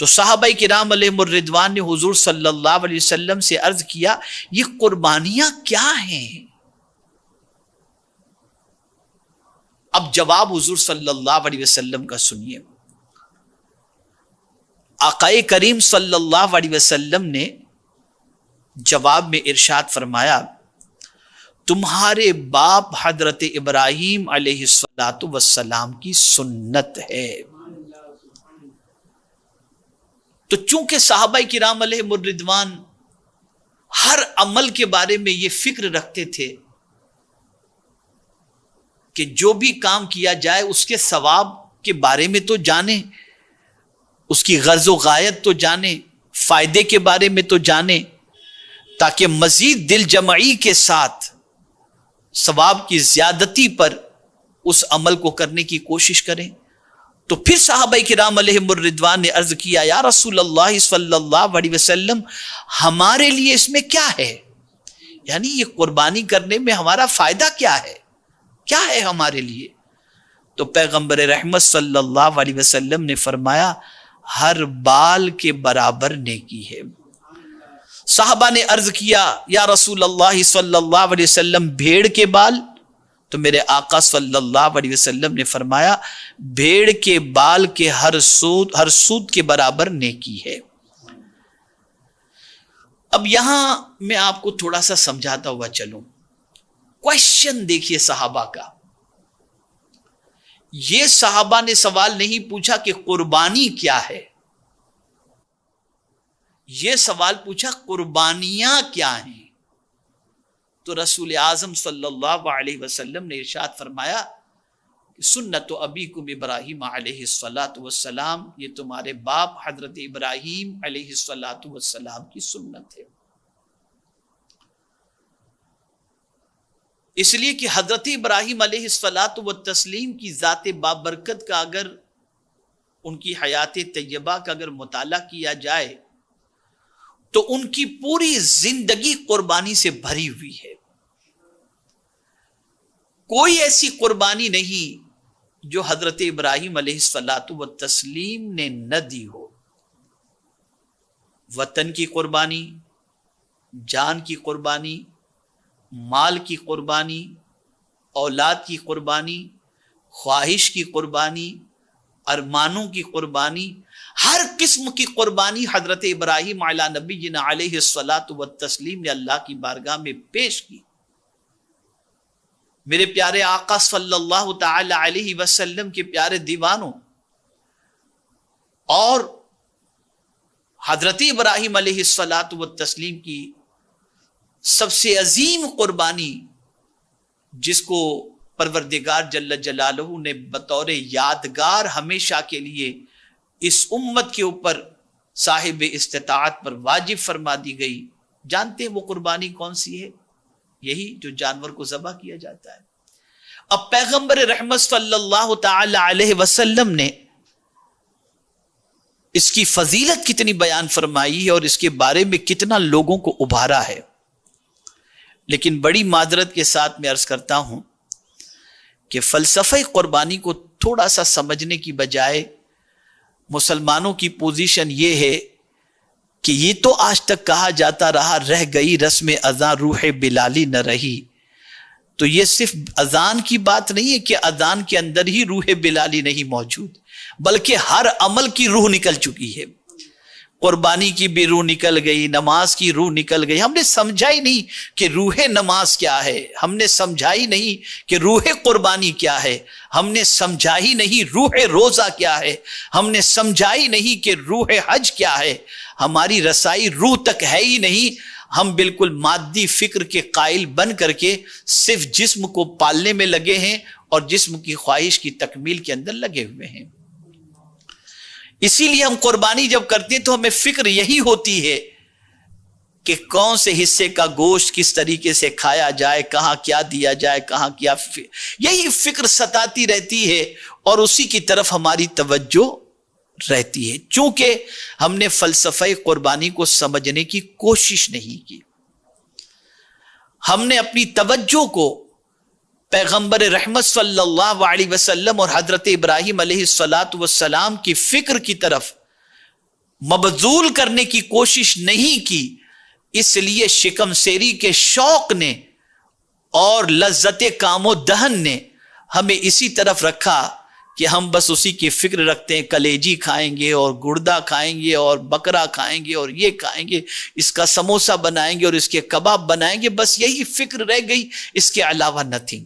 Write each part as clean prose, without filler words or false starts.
تو صحابہ کرام علیہم الرضوان نے حضور صلی اللہ علیہ وسلم سے عرض کیا یہ قربانیاں کیا ہیں؟ اب جواب حضور صلی اللہ علیہ وسلم کا سنیے. آقا کریم صلی اللہ علیہ وسلم نے جواب میں ارشاد فرمایا تمہارے باپ حضرت ابراہیم علیہ السلام کی سنت ہے. تو چونکہ صحابہ کرام علیہم الرضوان ہر عمل کے بارے میں یہ فکر رکھتے تھے کہ جو بھی کام کیا جائے اس کے ثواب کے بارے میں تو جانیں، اس کی غرض و غایت تو جانیں، فائدے کے بارے میں تو جانیں، تاکہ مزید دل جمعی کے ساتھ ثواب کی زیادتی پر اس عمل کو کرنے کی کوشش کریں. تو پھر صحابہ کرام علیہم الرضوان نے عرض کیا یا رسول اللہ صلی اللہ علیہ وسلم ہمارے لیے اس میں کیا ہے؟ یعنی یہ قربانی کرنے میں ہمارا فائدہ کیا ہے ہمارے لیے؟ تو پیغمبر رحمت صلی اللہ علیہ وسلم نے فرمایا ہر بال کے برابر نیکی ہے. صحابہ نے عرض کیا یا رسول اللہ صلی اللہ علیہ وسلم بھیڑ کے بال؟ تو میرے آقا صلی اللہ علیہ وسلم نے فرمایا بھیڑ کے بال کے ہر سود کے برابر نیکی ہے. اب یہاں میں آپ کو تھوڑا سا سمجھاتا ہوا چلوں. کوشچن دیکھیے صحابہ کا. یہ صحابہ نے سوال نہیں پوچھا کہ قربانی کیا ہے، یہ سوال پوچھا قربانیاں کیا ہیں. تو رسول اعظم صلی اللہ علیہ وسلم نے ارشاد فرمایا سنت ابیکم ابراہیم علیہ السلام، یہ تمہارے باپ حضرت ابراہیم علیہ السلام کی سنت ہے. اس لیے کہ حضرت ابراہیم علیہ السلام کی ذات بابرکت کا اگر ان کی حیات طیبہ کا اگر مطالعہ کیا جائے تو ان کی پوری زندگی قربانی سے بھری ہوئی ہے. کوئی ایسی قربانی نہیں جو حضرت ابراہیم علیہ السلام نے نہ دی ہو. وطن کی قربانی، جان کی قربانی، مال کی قربانی، اولاد کی قربانی، خواہش کی قربانی، ارمانوں کی قربانی، ہر قسم کی قربانی حضرت ابراہیم علی نبینا علیہ السلام نے اللہ کی بارگاہ میں پیش کی. میرے پیارے آقا صلی اللہ تعالی علیہ وسلم کے پیارے دیوانوں، اور حضرت ابراہیم علیہ السلام کی سب سے عظیم قربانی جس کو پروردگار جل جلالہ نے بطور یادگار ہمیشہ کے لیے اس امت کے اوپر صاحب استطاعت پر واجب فرما دی گئی، جانتے ہیں وہ قربانی کون سی ہے؟ یہی جو جانور کو ذبح کیا جاتا ہے. اب پیغمبر رحمت صلی اللہ تعالی علیہ وسلم نے اس کی فضیلت کتنی بیان فرمائی ہے اور اس کے بارے میں کتنا لوگوں کو ابھارا ہے. لیکن بڑی معذرت کے ساتھ میں عرض کرتا ہوں کہ فلسفہ قربانی کو تھوڑا سا سمجھنے کی بجائے مسلمانوں کی پوزیشن یہ ہے کہ یہ تو آج تک کہا جاتا رہا رہ گئی رسم اذان روح بلالی نہ رہی. تو یہ صرف اذان کی بات نہیں ہے کہ اذان کے اندر ہی روح بلالی نہیں موجود، بلکہ ہر عمل کی روح نکل چکی ہے. قربانی کی بھی روح نکل گئی، نماز کی روح نکل گئی. ہم نے سمجھا ہی نہیں کہ روح نماز کیا ہے، ہم نے سمجھا ہی نہیں کہ روح قربانی کیا ہے، ہم نے سمجھا ہی نہیں روح روزہ کیا ہے، ہم نے سمجھا ہی نہیں کہ روح حج کیا ہے. ہماری رسائی روح تک ہے ہی نہیں. ہم بالکل مادی فکر کے قائل بن کر کے صرف جسم کو پالنے میں لگے ہیں اور جسم کی خواہش کی تکمیل کے اندر لگے ہوئے ہیں. اسی لیے ہم قربانی جب کرتے ہیں تو ہمیں فکر یہی ہوتی ہے کہ کون سے حصے کا گوشت کس طریقے سے کھایا جائے، کہاں کیا دیا جائے، کہاں کیا یہی فکر ستاتی رہتی ہے اور اسی کی طرف ہماری توجہ رہتی ہے، چونکہ ہم نے فلسفہ قربانی کو سمجھنے کی کوشش نہیں کی. ہم نے اپنی توجہ کو پیغمبر رحمت صلی اللہ علیہ وسلم اور حضرت ابراہیم علیہ السلام کی فکر کی طرف مبذول کرنے کی کوشش نہیں کی، اس لیے شکم سیری کے شوق نے اور لذت کام و دہن نے ہمیں اسی طرف رکھا کہ ہم بس اسی کی فکر رکھتے ہیں، کلیجی کھائیں گے اور گردہ کھائیں گے اور بکرا کھائیں گے اور یہ کھائیں گے، اس کا سموسہ بنائیں گے اور اس کے کباب بنائیں گے، بس یہی فکر رہ گئی، اس کے علاوہ نتھنگ۔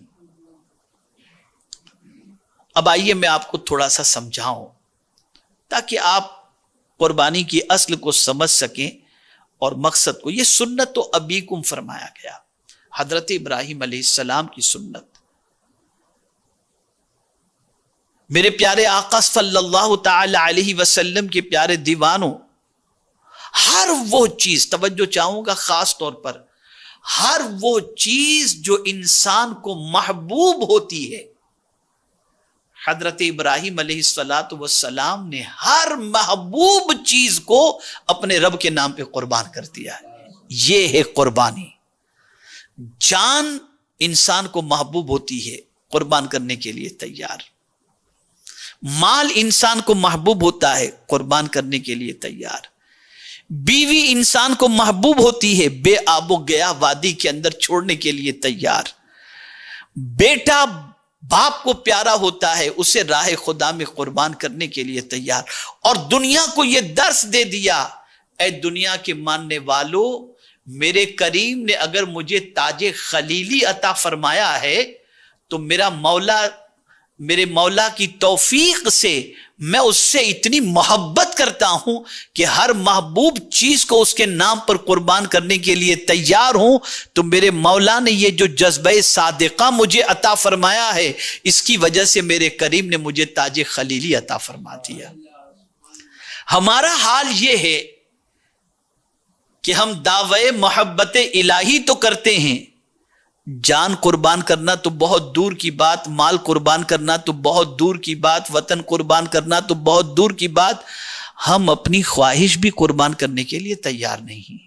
اب آئیے میں آپ کو تھوڑا سا سمجھاؤں تاکہ آپ قربانی کی اصل کو سمجھ سکیں اور مقصد کو۔ یہ سنت تو ابیکم فرمایا گیا، حضرت ابراہیم علیہ السلام کی سنت۔ میرے پیارے آقا صلی اللہ تعالی علیہ وسلم کے پیارے دیوانوں، ہر وہ چیز، توجہ چاہوں گا خاص طور پر، ہر وہ چیز جو انسان کو محبوب ہوتی ہے، حضرت ابراہیم علیہ السلام نے ہر محبوب چیز کو اپنے رب کے نام پہ قربان کر دیا ہے۔ یہ ہے قربانی۔ جان انسان کو محبوب ہوتی ہے، قربان کرنے کے لیے تیار۔ مال انسان کو محبوب ہوتا ہے، قربان کرنے کے لیے تیار۔ بیوی انسان کو محبوب ہوتی ہے، بے آب و گیا وادی کے اندر چھوڑنے کے لیے تیار۔ بیٹا باپ کو پیارا ہوتا ہے، اسے راہ خدا میں قربان کرنے کے لیے تیار۔ اور دنیا کو یہ درس دے دیا، اے دنیا کے ماننے والو، میرے کریم نے اگر مجھے تاج خلیلی عطا فرمایا ہے تو میرے مولا کی توفیق سے میں اس سے اتنی محبت کرتا ہوں کہ ہر محبوب چیز کو اس کے نام پر قربان کرنے کے لیے تیار ہوں۔ تو میرے مولا نے یہ جو جذبہ صادقہ مجھے عطا فرمایا ہے، اس کی وجہ سے میرے کریم نے مجھے تاج خلیلی عطا فرما دیا۔ ہمارا حال یہ ہے کہ ہم دعوی محبت الہی تو کرتے ہیں، جان قربان کرنا تو بہت دور کی بات، مال قربان کرنا تو بہت دور کی بات، وطن قربان کرنا تو بہت دور کی بات، ہم اپنی خواہش بھی قربان کرنے کے لیے تیار نہیں،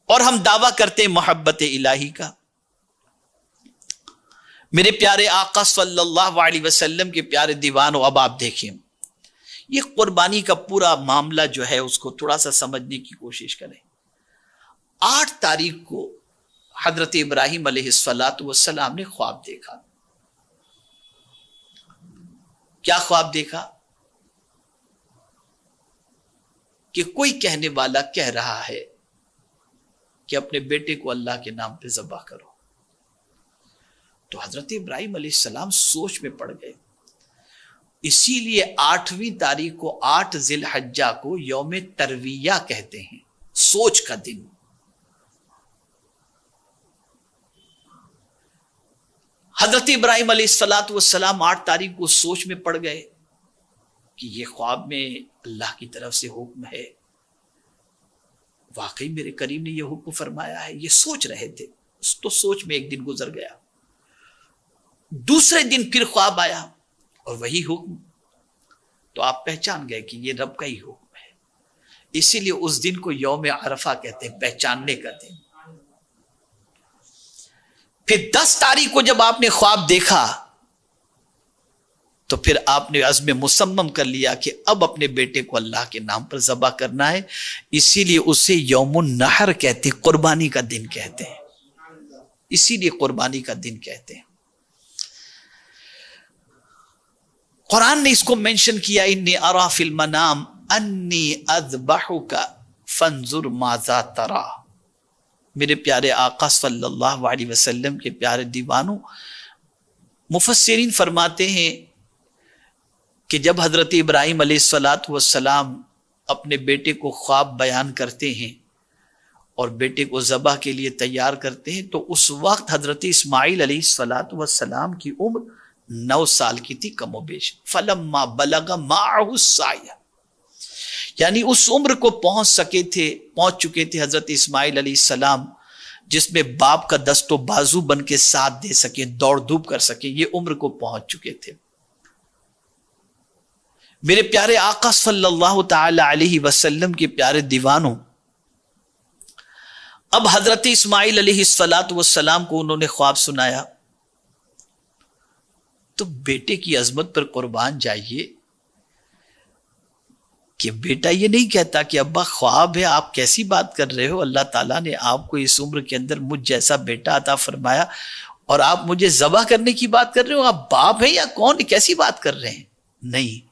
اور ہم دعویٰ کرتے ہیں محبت الہی کا۔ میرے پیارے آقا صلی اللہ علیہ وسلم کے پیارے دیوانوں، اب آپ دیکھیں یہ قربانی کا پورا معاملہ جو ہے اس کو تھوڑا سا سمجھنے کی کوشش کریں۔ 8 تاریخ کو حضرت ابراہیم علیہ السلام نے خواب دیکھا۔ کیا خواب دیکھا؟ کہ کوئی کہنے والا کہہ رہا ہے کہ اپنے بیٹے کو اللہ کے نام پہ ذبح کرو۔ تو حضرت ابراہیم علیہ السلام سوچ میں پڑ گئے۔ اسی لیے 8ویں تاریخ کو 8 ذی الحجہ کو یوم ترویہ کہتے ہیں، سوچ کا دن۔ حضرت ابراہیم علیہ السلام 8 تاریخ کو سوچ میں پڑ گئے کہ یہ خواب میں اللہ کی طرف سے حکم ہے، واقعی میرے کریم نے یہ حکم فرمایا ہے۔ یہ سوچ رہے تھے، تو سوچ میں ایک دن گزر گیا۔ دوسرے دن پھر خواب آیا اور وہی حکم، تو آپ پہچان گئے کہ یہ رب کا ہی حکم ہے۔ اسی لیے اس دن کو یوم عرفہ کہتے ہیں، پہچاننے کا دن۔ پھر 10 تاریخ کو جب آپ نے خواب دیکھا تو پھر آپ نے عزم مصمم کر لیا کہ اب اپنے بیٹے کو اللہ کے نام پر ذبح کرنا ہے۔ اسی لیے اسے یوم النحر کہتے ہیں، قربانی کا دن کہتے ہیں، اسی لیے قربانی کا دن کہتے ہیں۔ قرآن نے اس کو مینشن کیا، انی ارا فی المنام انی اذبحک فانظر ماذا تری۔ میرے پیارے آقا صلی اللہ علیہ وسلم کے پیارے دیوانوں، مفسرین فرماتے ہیں کہ جب حضرت ابراہیم علیہ السلام اپنے بیٹے کو خواب بیان کرتے ہیں اور بیٹے کو ذبح کے لیے تیار کرتے ہیں، تو اس وقت حضرت اسماعیل علیہ السلام کی عمر 9 سال کی تھی، کم و بیش۔ فلما بلغ معه السعی، یعنی اس عمر کو پہنچ چکے تھے حضرت اسماعیل علیہ السلام، جس میں باپ کا دست و بازو بن کے ساتھ دے سکیں، دوڑ دھوپ کر سکیں، یہ عمر کو پہنچ چکے تھے۔ میرے پیارے آقا صلی اللہ تعالی علیہ وسلم کے پیارے دیوانوں، اب حضرت اسماعیل علیہ السلام کو انہوں نے خواب سنایا، تو بیٹے کی عظمت پر قربان جائیے، کہ بیٹا یہ نہیں کہتا کہ ابا خواب ہے، آپ کیسی بات کر رہے ہو، اللہ تعالیٰ نے آپ کو اس عمر کے اندر مجھ جیسا بیٹا عطا فرمایا اور آپ مجھے ذبح کرنے کی بات کر رہے ہو، آپ باپ ہیں یا کون، کیسی بات کر رہے ہیں؟ نہیں،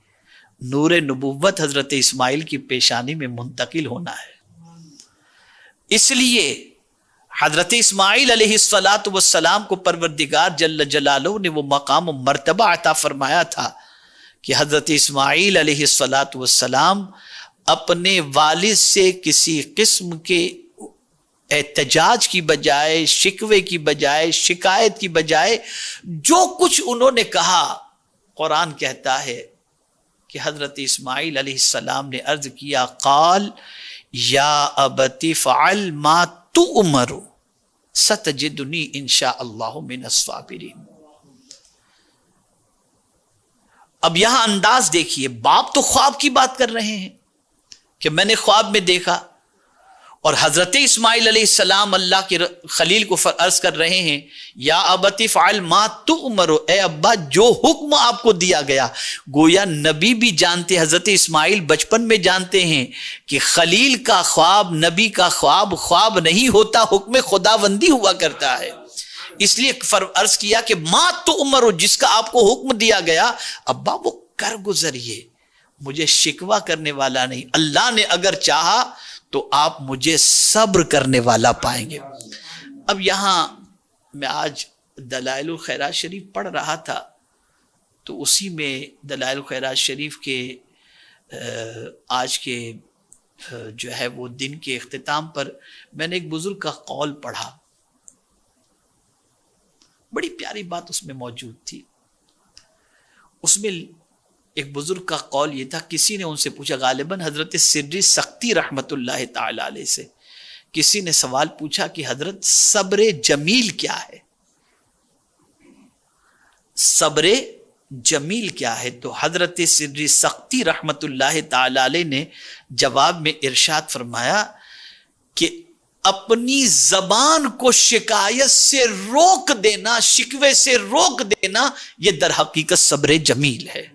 نور نبوت حضرت اسماعیل کی پیشانی میں منتقل ہونا ہے۔ اس لیے حضرت اسماعیل علیہ السلام کو پروردگار جل جلالہ نے وہ مقام و مرتبہ عطا فرمایا تھا کہ حضرت اسماعیل علیہ السلام اپنے والد سے کسی قسم کے احتجاج کی بجائے، شکوے کی بجائے، شکایت کی بجائے جو کچھ انہوں نے کہا، قرآن کہتا ہے کہ حضرت اسماعیل علیہ السلام نے عرض کیا، قال یا ابت فعل ما تؤمر ستجدنی انشاء اللہ من الصابرین۔ اب یہاں انداز دیکھیے، باپ تو خواب کی بات کر رہے ہیں کہ میں نے خواب میں دیکھا، اور حضرت اسماعیل علیہ السلام اللہ کے خلیل کو عرض کر رہے ہیں، یا ابت فعل ما تؤمر، اے ابا جو حکم آپ کو دیا گیا۔ گویا نبی بھی جانتے، حضرت اسماعیل بچپن میں جانتے ہیں کہ خلیل کا خواب، نبی کا خواب خواب نہیں ہوتا، حکم خداوندی ہوا کرتا ہے۔ اس لیے عرض کیا کہ ما تؤمر، جس کا آپ کو حکم دیا گیا ابا وہ کر گزریے، مجھے شکوہ کرنے والا نہیں، اللہ نے اگر چاہا تو آپ مجھے صبر کرنے والا پائیں گے۔ اب یہاں میں آج دلائل الخیرات شریف پڑھ رہا تھا، تو اسی میں دلائل الخیرات شریف کے آج کے جو ہے وہ دن کے اختتام پر میں نے ایک بزرگ کا قول پڑھا، بڑی پیاری بات اس میں موجود تھی۔ اس میں ایک بزرگ کا قول یہ تھا، کسی نے ان سے پوچھا، غالباً حضرت سری سختی رحمت اللہ تعالی علیہ سے کسی نے سوال پوچھا کہ حضرت صبر جمیل کیا ہے؟ صبر جمیل کیا ہے؟ تو حضرت سری سختی رحمت اللہ تعالی علیہ نے جواب میں ارشاد فرمایا کہ اپنی زبان کو شکایت سے روک دینا، شکوے سے روک دینا، یہ در حقیقت صبر جمیل ہے۔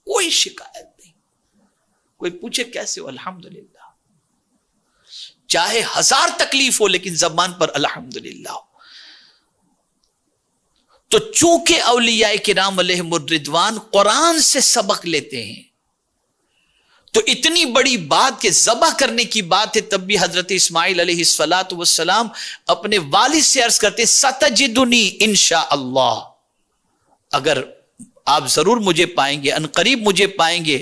کوئی شکایت نہیں، کوئی پوچھے کیسے ہو، الحمدللہ، چاہے 1000 تکلیف ہو لیکن زبان پر الحمدللہ ہو۔ تو چونکہ اولیاء کرام علیہم الرضوان قرآن سے سبق لیتے ہیں، تو اتنی بڑی بات کہ ذبح کرنے کی بات ہے، تب بھی حضرت اسماعیل علیہ السلام اپنے والد سے عرض کرتے، ستجدنی انشاءاللہ، اگر آپ ضرور مجھے پائیں گے، ان قریب مجھے پائیں گے،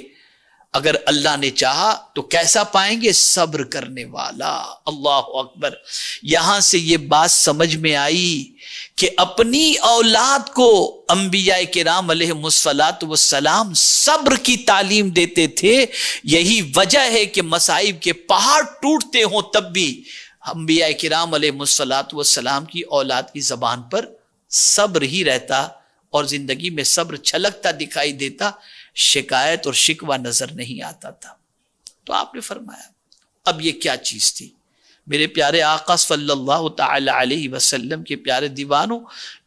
اگر اللہ نے چاہا تو کیسا پائیں گے؟ صبر کرنے والا۔ اللہ اکبر۔ یہاں سے یہ بات سمجھ میں آئی کہ اپنی اولاد کو انبیاء کرام علیہم السلام صبر کی تعلیم دیتے تھے۔ یہی وجہ ہے کہ مصائب کے پہاڑ ٹوٹتے ہوں تب بھی انبیاء کرام علیہم السلام کی اولاد کی زبان پر صبر ہی رہتا اور زندگی میں صبر چھلکتا دکھائی دیتا، شکایت اور شکوہ نظر نہیں آتا تھا۔ تو آپ نے فرمایا اب یہ کیا چیز تھی؟ میرے پیارے آقا صلی اللہ تعالی علیہ وسلم کے پیارے دیوانوں،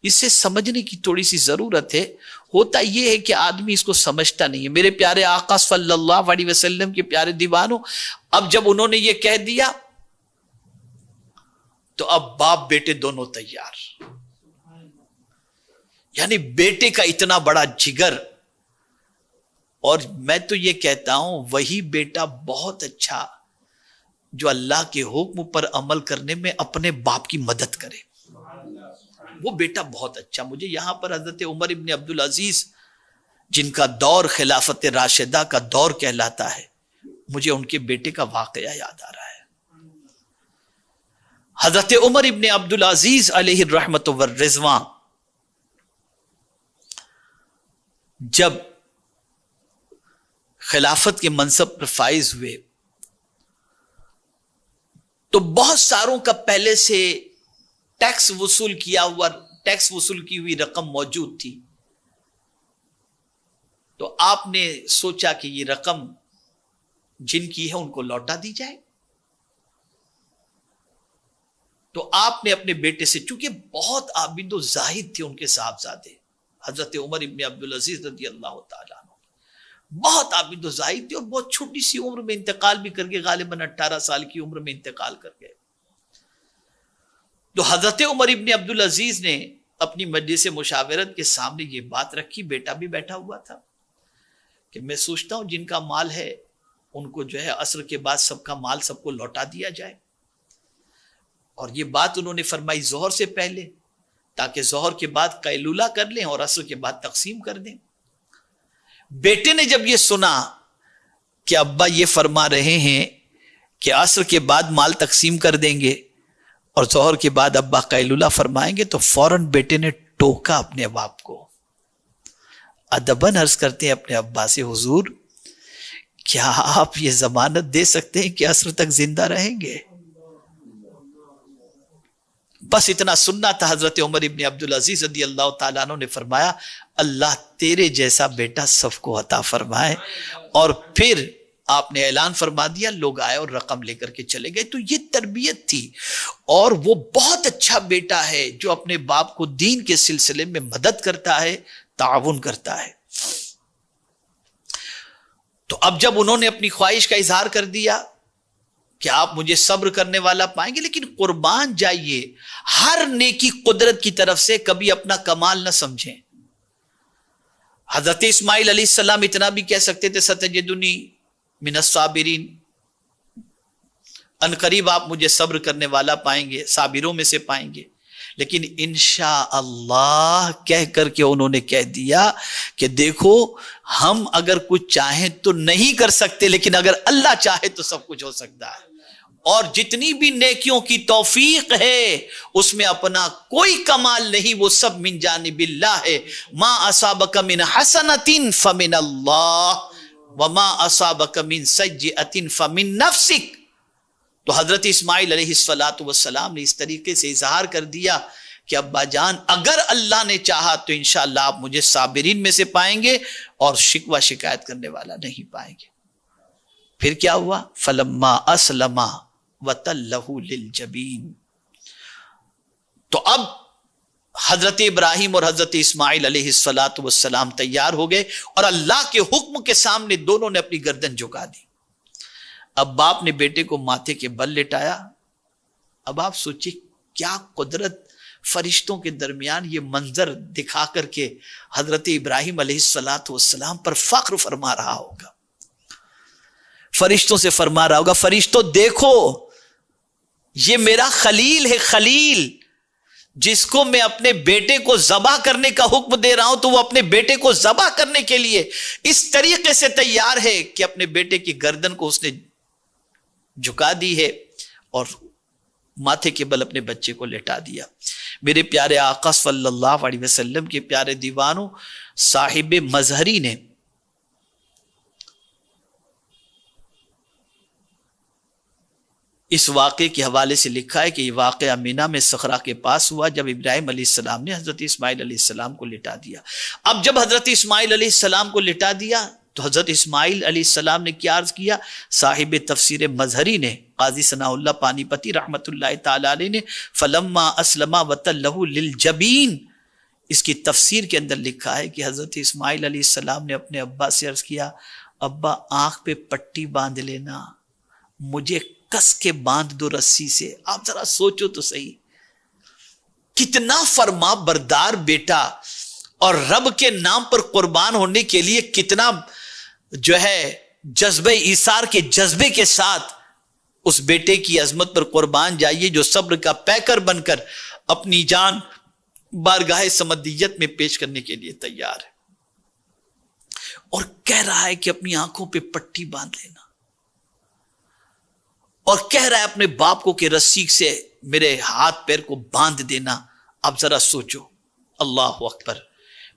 اسے سمجھنے کی تھوڑی سی ضرورت ہے۔ ہوتا یہ ہے کہ آدمی اس کو سمجھتا نہیں ہے۔ میرے پیارے آقا صلی اللہ علیہ وسلم کے پیارے دیوانوں، اب جب انہوں نے یہ کہہ دیا تو اب باپ بیٹے دونوں تیار، یعنی بیٹے کا اتنا بڑا جگر، اور میں تو یہ کہتا ہوں وہی بیٹا بہت اچھا جو اللہ کے حکم پر عمل کرنے میں اپنے باپ کی مدد کرے، وہ بیٹا بہت اچھا۔ مجھے یہاں پر حضرت عمر ابن عبدالعزیز، جن کا دور خلافت راشدہ کا دور کہلاتا ہے، مجھے ان کے بیٹے کا واقعہ یاد آ رہا ہے۔ حضرت عمر ابن عبدالعزیز علیہ الرحمت والرضوان جب خلافت کے منصب پر فائز ہوئے تو بہت ساروں کا پہلے سے ٹیکس وصول کی ہوئی رقم موجود تھی، تو آپ نے سوچا کہ یہ رقم جن کی ہے ان کو لوٹا دی جائے۔ تو آپ نے اپنے بیٹے سے، چونکہ بہت عابد و زاہد تھے ان کے صاحبزادے حضرت عمر ابن عبدالعزیز رضی اللہ تعالیٰ عنہ، بہت عابد و زاہد تھے اور بہت چھوٹی سی عمر میں انتقال بھی کر گئے، غالباً 18 سال کی عمر میں انتقال کر گئے. تو حضرت عمر ابن عبدالعزیز نے اپنی مجلس مشاورت کے سامنے یہ بات رکھی، بیٹا بھی بیٹھا ہوا تھا، کہ میں سوچتا ہوں جن کا مال ہے ان کو جو ہے عصر کے بعد سب کا مال سب کو لوٹا دیا جائے. اور یہ بات انہوں نے فرمائی ظہر سے پہلے، تاکہ ظہر کے بعد قیلولہ کر لیں اور عصر کے بعد تقسیم کر دیں. بیٹے نے جب یہ سنا کہ ابا یہ فرما رہے ہیں کہ عصر کے بعد مال تقسیم کر دیں گے اور ظہر کے بعد ابا قیلولہ فرمائیں گے، تو فوراً بیٹے نے ٹوکا اپنے باپ کو. ادباً عرض کرتے ہیں اپنے ابا سے، حضور کیا آپ یہ ضمانت دے سکتے ہیں کہ عصر تک زندہ رہیں گے؟ بس اتنا سننا تھا. حضرت عمر ابن عبدالعزیز رضی اللہ تعالیٰ عنہ نے فرمایا اللہ تیرے جیسا بیٹا سب کو عطا فرمائے. اور پھر آپ نے اعلان فرما دیا، لوگ آئے اور رقم لے کر کے چلے گئے. تو یہ تربیت تھی، اور وہ بہت اچھا بیٹا ہے جو اپنے باپ کو دین کے سلسلے میں مدد کرتا ہے، تعاون کرتا ہے. تو اب جب انہوں نے اپنی خواہش کا اظہار کر دیا کہ آپ مجھے صبر کرنے والا پائیں گے، لیکن قربان جائیے ہر نیکی قدرت کی طرف سے، کبھی اپنا کمال نہ سمجھیں. حضرت اسماعیل علیہ السلام اتنا بھی کہہ سکتے تھے ستجدنی من الصابرین، ان قریب آپ مجھے صبر کرنے والا پائیں گے، صابروں میں سے پائیں گے. لیکن انشاءاللہ کہہ کر کے انہوں نے کہہ دیا کہ دیکھو ہم اگر کچھ چاہیں تو نہیں کر سکتے، لیکن اگر اللہ چاہے تو سب کچھ ہو سکتا ہے. اور جتنی بھی نیکیوں کی توفیق ہے اس میں اپنا کوئی کمال نہیں، وہ سب من جانب اللہ ہے. ما اصابک من حسنۃ فمن اللہ وما اصابک من سیئۃ فمن نفسک. تو حضرت اسماعیل علیہ السلام نے اس طریقے سے اظہار کر دیا کہ ابا جان اگر اللہ نے چاہا تو انشاءاللہ آپ مجھے صابرین میں سے پائیں گے اور شکوہ شکایت کرنے والا نہیں پائیں گے. پھر کیا ہوا؟ فلما اسلما وتلہ للجبین. تو اب حضرت ابراہیم اور حضرت اسماعیل علیہ السلام تیار ہو گئے اور اللہ کے حکم کے سامنے دونوں نے اپنی گردن جھکا دی. اب باپ نے بیٹے کو ماتھے کے بل لٹایا. اب آپ سوچیں کیا قدرت، فرشتوں کے درمیان یہ منظر دکھا کر کے حضرت ابراہیم علیہ السلام پر فخر فرما رہا ہوگا، فرشتوں سے فرما رہا ہوگا فرشتوں دیکھو یہ میرا خلیل ہے، خلیل جس کو میں اپنے بیٹے کو ذبح کرنے کا حکم دے رہا ہوں، تو وہ اپنے بیٹے کو ذبح کرنے کے لیے اس طریقے سے تیار ہے کہ اپنے بیٹے کی گردن کو اس نے جھکا دی ہے اور ماتھے کے بل اپنے بچے کو لٹا دیا. میرے پیارے آقا صلی اللہ علیہ وسلم کے پیارے دیوانوں، صاحب مظہری نے اس واقعے کے حوالے سے لکھا ہے کہ یہ واقعہ مینا میں صخرہ کے پاس ہوا جب ابراہیم علیہ السلام نے حضرت اسماعیل علیہ السلام کو لٹا دیا. اب جب حضرت اسماعیل علیہ السلام کو لٹا دیا تو حضرت اسماعیل علیہ السلام نے کیا عرض کیا؟ صاحب تفسیر مظہری نے، قاضی ثناء اللہ پانی پتی رحمت اللہ تعالی علیہ نے فلما اسلما وتلہ للجبین، اس کی تفسیر کے اندر لکھا ہے کہ حضرت اسماعیل علیہ السلام نے اپنے ابا سے عرض کیا ابا آنکھ پہ پٹی باندھ لینا، مجھے کس کے باندھ دو رسی سے. آپ ذرا سوچو تو صحیح، کتنا فرما بردار بیٹا، اور رب کے نام پر قربان ہونے کے لیے کتنا جو ہے جذبہ ایثار کے جذبے کے ساتھ اس بیٹے کی عظمت پر قربان جائیے جو صبر کا پیکر بن کر اپنی جان بارگاہ سمدیت میں پیش کرنے کے لیے تیار ہے، اور کہہ رہا ہے کہ اپنی آنکھوں پہ پٹی باندھ لینا، اور کہہ رہا ہے اپنے باپ کو کہ رسی سے میرے ہاتھ پیر کو باندھ دینا. اب ذرا سوچو، اللہ اکبر.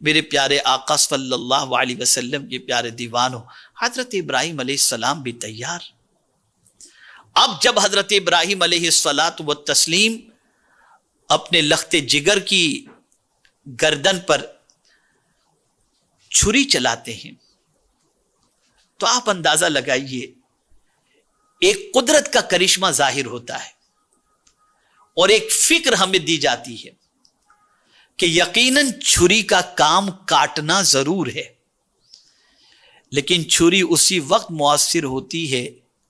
میرے پیارے آقا صلی اللہ علیہ وسلم کے پیارے دیوانوں، حضرت ابراہیم علیہ السلام بھی تیار. اب جب حضرت ابراہیم علیہ الصلاۃ والتسلیم اپنے لخت جگر کی گردن پر چھری چلاتے ہیں تو آپ اندازہ لگائیے ایک قدرت کا کرشمہ ظاہر ہوتا ہے اور ایک فکر ہمیں دی جاتی ہے کہ یقیناً چھری کا کام کاٹنا ضرور ہے، لیکن چھری اسی وقت مؤثر ہوتی ہے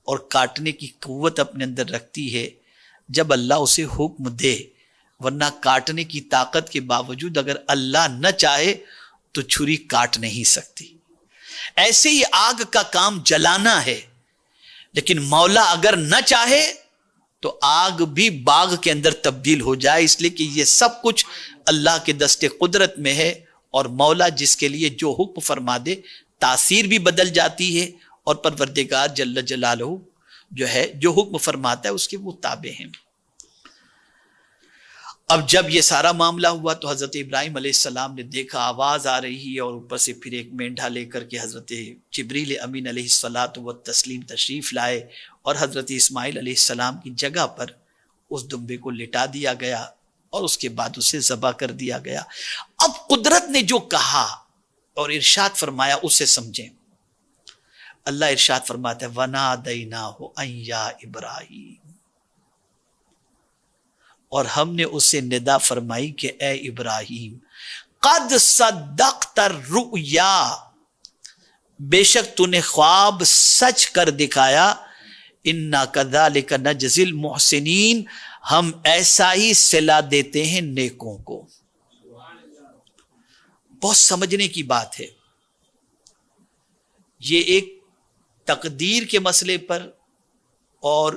اور کاٹنے کی قوت اپنے اندر رکھتی ہے جب اللہ اسے حکم دے، ورنہ کاٹنے کی طاقت کے باوجود اگر اللہ نہ چاہے تو چھری کاٹ نہیں سکتی۔ ایسے ہی آگ کا کام جلانا ہے، لیکن مولا اگر نہ چاہے تو آگ بھی باغ کے اندر تبدیل ہو جائے، اس لیے کہ یہ سب کچھ اللہ کے دست قدرت میں ہے، اور مولا جس کے لیے جو حکم فرما دے تاثیر بھی بدل جاتی ہے، اور پروردگار جل جلالہ جو ہے جو حکم فرماتا ہے اس کے وہ تابع ہیں۔ اب جب یہ سارا معاملہ ہوا تو حضرت ابراہیم علیہ السلام نے دیکھا آواز آ رہی ہے، اور اوپر سے پھر ایک مینڈھا لے کر کے حضرت جبریل امین علیہ الصلاۃ والتسلیم تشریف لائے، اور حضرت اسماعیل علیہ السلام کی جگہ پر اس دمبے کو لٹا دیا گیا، اور اس کے بعد اسے ذبح کر دیا گیا۔ اب قدرت نے جو کہا اور ارشاد فرمایا اسے سمجھیں۔ اللہ ارشاد فرماتا ہے وَنَادَيْنَاهُ أَن يَا إِبْرَاهِيمُ، اور ہم نے اسے ندا فرمائی کہ اے ابراہیم قد صدقت الرؤیا، بے شک تو نے خواب سچ کر دکھایا، انا کذالک نجزی المحسنین، ہم ایسا ہی صلہ دیتے ہیں نیکوں کو۔ بہت سمجھنے کی بات ہے، یہ ایک تقدیر کے مسئلے پر اور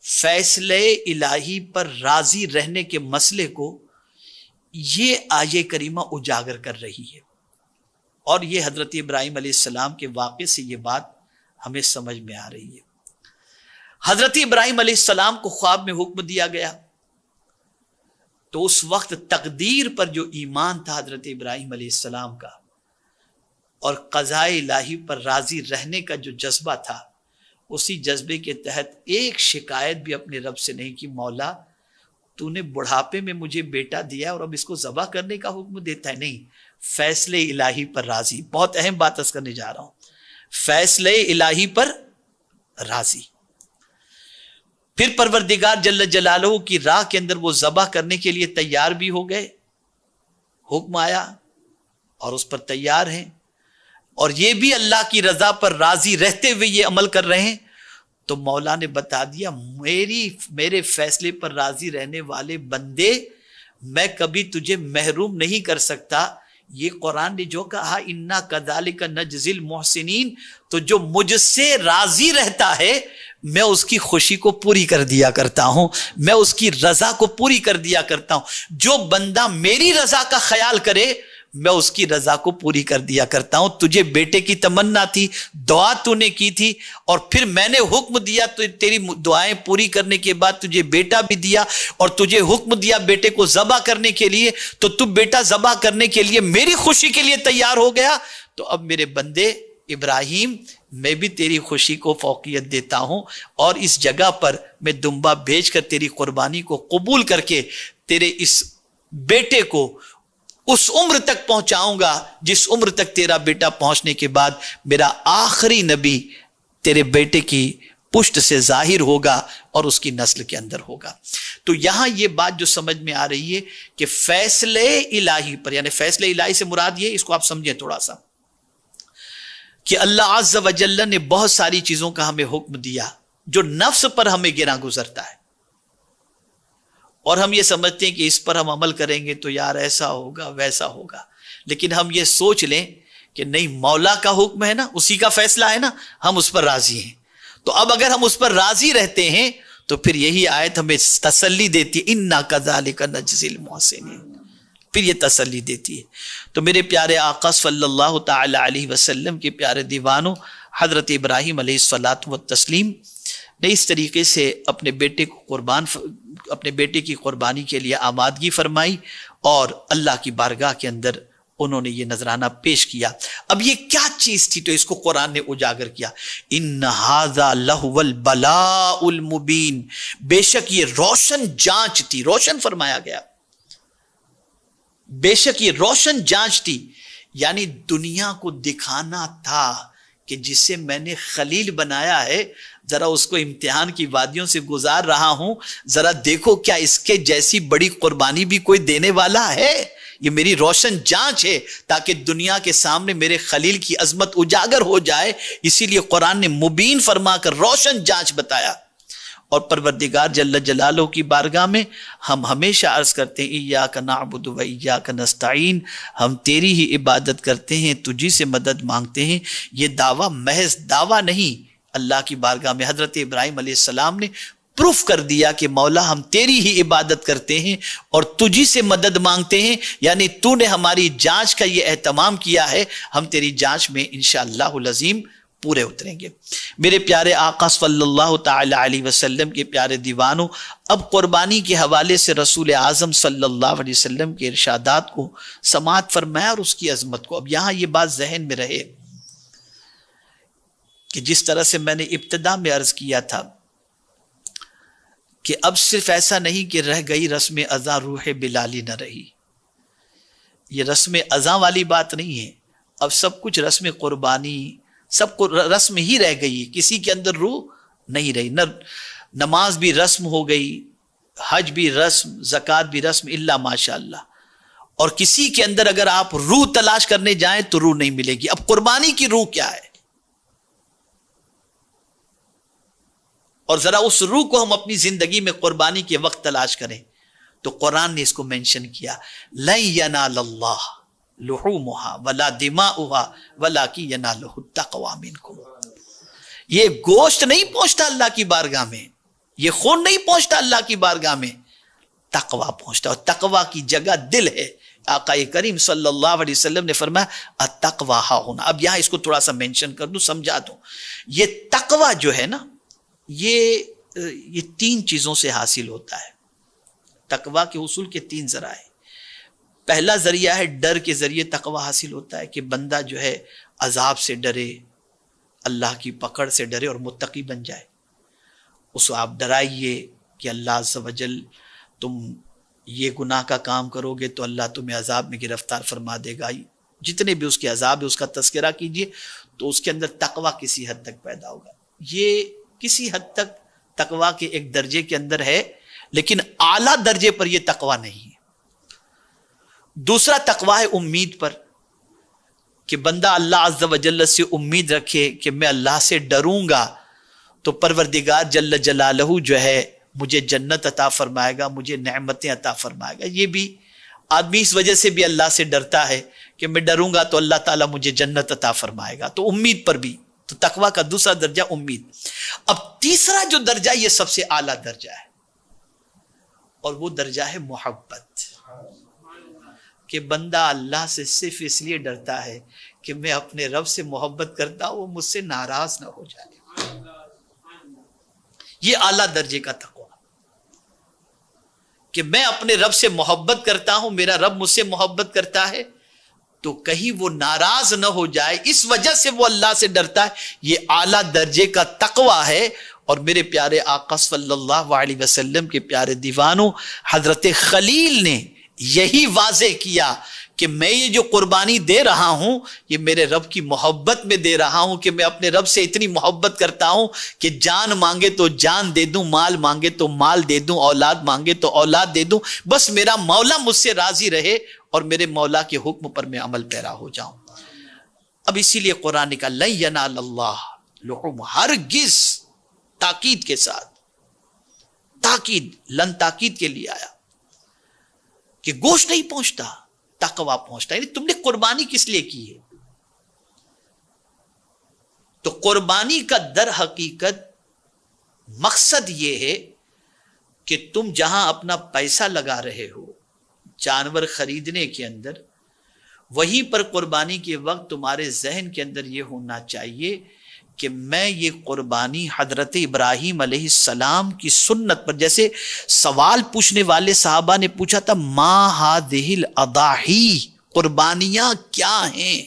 فیصلے الہی پر راضی رہنے کے مسئلے کو یہ آیہ کریمہ اجاگر کر رہی ہے، اور یہ حضرت ابراہیم علیہ السلام کے واقعے سے یہ بات ہمیں سمجھ میں آ رہی ہے۔ حضرت ابراہیم علیہ السلام کو خواب میں حکم دیا گیا، تو اس وقت تقدیر پر جو ایمان تھا حضرت ابراہیم علیہ السلام کا، اور قضاء الہی پر راضی رہنے کا جو جذبہ تھا، اسی جذبے کے تحت ایک شکایت بھی اپنے رب سے نہیں کی، مولا تو نے بڑھاپے میں مجھے بیٹا دیا اور اب اس کو ذبح کرنے کا حکم دیتا ہے، نہیں، فیصلے الہی پر راضی۔ بہت اہم بات عرض کرنے جا رہا ہوں، فیصلے الہی پر راضی۔ پھر پروردگار جل جلالہ کی راہ کے اندر وہ ذبح کرنے کے لیے تیار بھی ہو گئے، حکم آیا اور اس پر تیار ہیں، اور یہ بھی اللہ کی رضا پر راضی رہتے ہوئے یہ عمل کر رہے ہیں، تو مولا نے بتا دیا میرے فیصلے پر راضی رہنے والے بندے میں کبھی تجھے محروم نہیں کر سکتا۔ یہ قرآن نے جو کہا انا کذالک نجزی المحسنین، تو جو مجھ سے راضی رہتا ہے میں اس کی خوشی کو پوری کر دیا کرتا ہوں، میں اس کی رضا کو پوری کر دیا کرتا ہوں۔ جو بندہ میری رضا کا خیال کرے میں اس کی رضا کو پوری کر دیا کرتا ہوں۔ تجھے بیٹے کی تمنا تھی، دعا تو نے کی تھی، اور پھر میں نے حکم دیا تو تیری دعائیں پوری کرنے کے بعد تجھے بیٹا بھی دیا، اور تجھے حکم دیا بیٹے کو ذبح کرنے کے لیے، تو تو بیٹا ذبح کرنے کے لیے میری خوشی کے لیے تیار ہو گیا، تو اب میرے بندے ابراہیم میں بھی تیری خوشی کو فوقیت دیتا ہوں، اور اس جگہ پر میں دمبا بھیج کر تیری قربانی کو قبول کر کے تیرے اس بیٹے کو اس عمر تک پہنچاؤں گا جس عمر تک تیرا بیٹا پہنچنے کے بعد میرا آخری نبی تیرے بیٹے کی پشت سے ظاہر ہوگا اور اس کی نسل کے اندر ہوگا۔ تو یہاں یہ بات جو سمجھ میں آ رہی ہے کہ فیصلے الہی پر، یعنی فیصلے الہی سے مراد یہ، اس کو آپ سمجھیں تھوڑا سا، کہ اللہ عز و جل نے بہت ساری چیزوں کا ہمیں حکم دیا جو نفس پر ہمیں گراں گزرتا ہے، اور ہم یہ سمجھتے ہیں کہ اس پر ہم عمل کریں گے تو یار ایسا ہوگا ویسا ہوگا، لیکن ہم یہ سوچ لیں کہ نہیں، مولا کا حکم ہے نا، اسی کا فیصلہ ہے نا، ہم اس پر راضی ہیں۔ تو اب اگر ہم اس پر راضی رہتے ہیں تو پھر یہی آیت ہمیں تسلی دیتی ہے، انا کذالک نجزی المحسنین، پھر یہ تسلی دیتی ہے۔ تو میرے پیارے آقا صلی اللہ تعالی علیہ وسلم کے پیارے دیوانوں، حضرت ابراہیم علیہ الصلاۃ والتسلیم نے اس طریقے سے اپنے بیٹے کی قربانی کے لیے آمادگی فرمائی، اور اللہ کی بارگاہ کے اندر انہوں نے یہ نذرانہ پیش کیا۔ اب یہ کیا چیز تھی تو اس کو قرآن نے اجاگر کیا، ان ھذا لہو البلاء المبین، بے شک یہ روشن جانچ تھی، روشن فرمایا گیا، بے شک یہ روشن جانچ تھی، یعنی دنیا کو دکھانا تھا کہ جسے میں نے خلیل بنایا ہے، ذرا اس کو امتحان کی وادیوں سے گزار رہا ہوں، ذرا دیکھو کیا اس کے جیسی بڑی قربانی بھی کوئی دینے والا ہے، یہ میری روشن جانچ ہے تاکہ دنیا کے سامنے میرے خلیل کی عظمت اجاگر ہو جائے. اسی لیے قرآن نے مبین فرما کر روشن جانچ بتایا. اور پروردگار جل جلالہ کی بارگاہ میں ہم ہمیشہ عرض کرتے ہیں ایاک نعبد و ایاک نستعین، ہم تیری ہی عبادت کرتے ہیں، تجھی سے مدد مانگتے ہیں. یہ دعویٰ محض دعویٰ نہیں، اللہ کی بارگاہ میں حضرت ابراہیم علیہ السلام نے پروف کر دیا کہ مولا ہم تیری ہی عبادت کرتے ہیں اور تجھی سے مدد مانگتے ہیں. یعنی تو نے ہماری جانچ کا یہ اہتمام کیا ہے، ہم تیری جانچ میں انشاءاللہ العظیم پورے اتریں گے. میرے پیارے آقا صلی اللہ تعالی علیہ وسلم کے پیارے دیوانوں، اب قربانی کے حوالے سے رسول اعظم صلی اللہ علیہ وسلم کے ارشادات کو سماعت فرمایا اور اس کی عظمت کو. اب یہاں یہ بات ذہن میں رہے کہ جس طرح سے میں نے ابتدا میں عرض کیا تھا کہ اب صرف ایسا نہیں کہ رہ گئی رسم ازاں روح بلالی نہ رہی. یہ رسم ازاں والی بات نہیں ہے، اب سب کچھ رسم قربانی، سب کو رسم ہی رہ گئی، کسی کے اندر روح نہیں رہی. نماز بھی رسم ہو گئی، حج بھی رسم، زکوٰۃ بھی رسم، الا ماشاء اللہ. اور کسی کے اندر اگر آپ روح تلاش کرنے جائیں تو روح نہیں ملے گی. اب قربانی کی روح کیا ہے؟ اور ذرا اس روح کو ہم اپنی زندگی میں قربانی کے وقت تلاش کریں تو قرآن نے اس کو مینشن کیا، لن ینال اللہ لحومها ولا دماؤها ولکن ینالہ التقوی منکم. یہ گوشت نہیں پہنچتا اللہ کی بارگاہ میں، یہ خون نہیں پہنچتا اللہ کی بارگاہ میں، تقوی پہنچتا. اور تقوی کی جگہ دل ہے. آقا کریم صلی اللہ علیہ وسلم نے فرمایا التقوی ہا ہونا. اب یہاں اس کو تھوڑا سا مینشن کر دوں، سمجھا دوں. یہ تقوی جو ہے نا، یہ تین چیزوں سے حاصل ہوتا ہے. تقوی کے حصول کے تین ذرائع. پہلا ذریعہ ہے ڈر کے ذریعے تقوی حاصل ہوتا ہے کہ بندہ جو ہے عذاب سے ڈرے، اللہ کی پکڑ سے ڈرے اور متقی بن جائے. اس کو آپ ڈرائیے کہ اللہ عز و جل تم یہ گناہ کا کام کرو گے تو اللہ تمہیں عذاب میں گرفتار فرما دے گا. جتنے بھی اس کے عذاب ہے اس کا تذکرہ کیجئے تو اس کے اندر تقوی کسی حد تک پیدا ہوگا. یہ کسی حد تک تقوی کے ایک درجے کے اندر ہے، لیکن اعلیٰ درجے پر یہ تقوی نہیں ہے. دوسرا تقوی ہے امید پر، کہ بندہ اللہ عز و جل سے امید رکھے کہ میں اللہ سے ڈروں گا تو پروردگار جل جلالہ جو ہے مجھے جنت عطا فرمائے گا، مجھے نعمتیں عطا فرمائے گا. یہ بھی آدمی اس وجہ سے بھی اللہ سے ڈرتا ہے کہ میں ڈروں گا تو اللہ تعالیٰ مجھے جنت عطا فرمائے گا. تو امید پر بھی، تو تقوی کا دوسرا درجہ امید. اب تیسرا جو درجہ یہ سب سے اعلیٰ درجہ ہے اور وہ درجہ ہے محبت، کہ بندہ اللہ سے صرف اس لیے ڈرتا ہے کہ میں اپنے رب سے محبت کرتا ہوں، وہ مجھ سے ناراض نہ ہو جائے. یہ اعلیٰ درجے کا تقوی، کہ میں اپنے رب سے محبت کرتا ہوں، میرا رب مجھ سے محبت کرتا ہے تو کہیں وہ ناراض نہ ہو جائے، اس وجہ سے وہ اللہ سے ڈرتا ہے. یہ اعلیٰ درجے کا تقوی ہے. اور میرے پیارے آقا صلی اللہ علیہ وسلم کے پیارے دیوانوں، حضرت خلیل نے یہی واضح کیا کہ میں یہ جو قربانی دے رہا ہوں یہ میرے رب کی محبت میں دے رہا ہوں، کہ میں اپنے رب سے اتنی محبت کرتا ہوں کہ جان مانگے تو جان دے دوں، مال مانگے تو مال دے دوں، اولاد مانگے تو اولاد دے دوں، بس میرا مولا مجھ سے راضی رہے اور میرے مولا کے حکم پر میں عمل پیرا ہو جاؤں. اب اسی لیے قرآن کا لن ینال اللہ لحوم، ہرگز تاکید کے ساتھ، تاکید، لن تاکید کے لیے آیا کہ گوشت نہیں پہنچتا، تقوی پہنچتا. یعنی تم نے قربانی کس لیے کی ہے؟ تو قربانی کا در حقیقت مقصد یہ ہے کہ تم جہاں اپنا پیسہ لگا رہے ہو جانور خریدنے کے اندر، وہیں پر قربانی کے وقت تمہارے ذہن کے اندر یہ ہونا چاہیے کہ میں یہ قربانی حضرت ابراہیم علیہ السلام کی سنت پر، جیسے سوال پوچھنے والے صحابہ نے پوچھا تھا ما ہذہ الاضاحی، قربانیاں کیا ہیں؟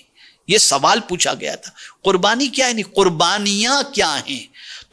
یہ سوال پوچھا گیا تھا، قربانی کیا ہے، یعنی قربانیاں کیا ہیں؟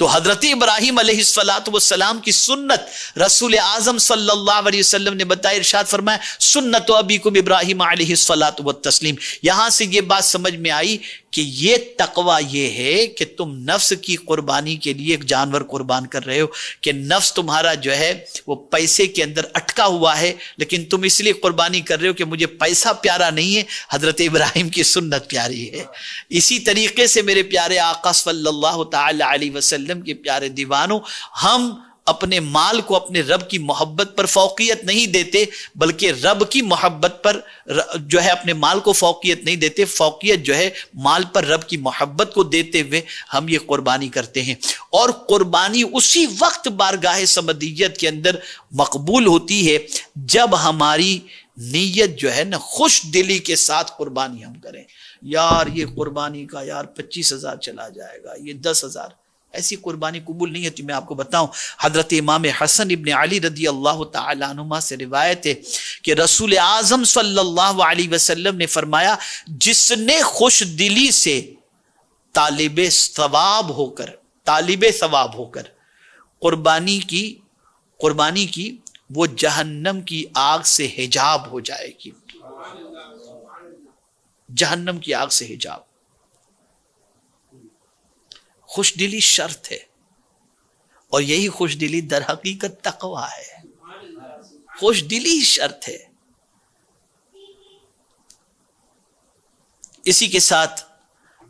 تو حضرت ابراہیم علیہ الصلوۃ والسلام کی سنت رسول اعظم صلی اللہ علیہ وسلم نے بتایا، ارشاد فرمایا سنت ابیکم ابراہیم علیہ الصلوۃ والتسلیم۔ یہاں سے یہ بات سمجھ میں آئی کہ یہ تقوی یہ ہے کہ تم نفس کی قربانی کے لیے ایک جانور قربان کر رہے ہو، کہ نفس تمہارا جو ہے وہ پیسے کے اندر اٹکا ہوا ہے، لیکن تم اس لیے قربانی کر رہے ہو کہ مجھے پیسہ پیارا نہیں ہے، حضرت ابراہیم کی سنت پیاری ہے۔ اسی طریقے سے میرے پیارے آقا صلی اللہ تعالی علیہ وسلم کے پیارے دیوانوں، ہم اپنے مال کو اپنے رب کی محبت پر فوقیت نہیں دیتے، بلکہ رب کی محبت پر جو ہے اپنے مال کو فوقیت نہیں دیتے، فوقیت جو ہے مال پر رب کی محبت کو دیتے ہوئے ہم یہ قربانی کرتے ہیں۔ اور قربانی اسی وقت بارگاہ صمدیت کے اندر مقبول ہوتی ہے جب ہماری نیت جو ہے نا خوش دلی کے ساتھ قربانی ہم کریں۔ یار یہ قربانی کا یار 25,000 چلا جائے گا، یہ 10,000، ایسی قربانی قبول نہیں ہوتی۔ میں آپ کو بتاؤں، حضرت امام حسن ابن علی رضی اللہ تعالی عنہما سے روایت ہے کہ رسول اعظم صلی اللہ علیہ وسلم نے فرمایا، جس نے خوش دلی سے طالب ثواب ہو کر قربانی کی وہ جہنم کی آگ سے حجاب ہو جائے گی، جہنم کی آگ سے حجاب۔ خوش دلی شرط ہے، اور یہی خوش دلی در حقیقت تقوی ہے، خوش دلی شرط ہے۔ اسی کے ساتھ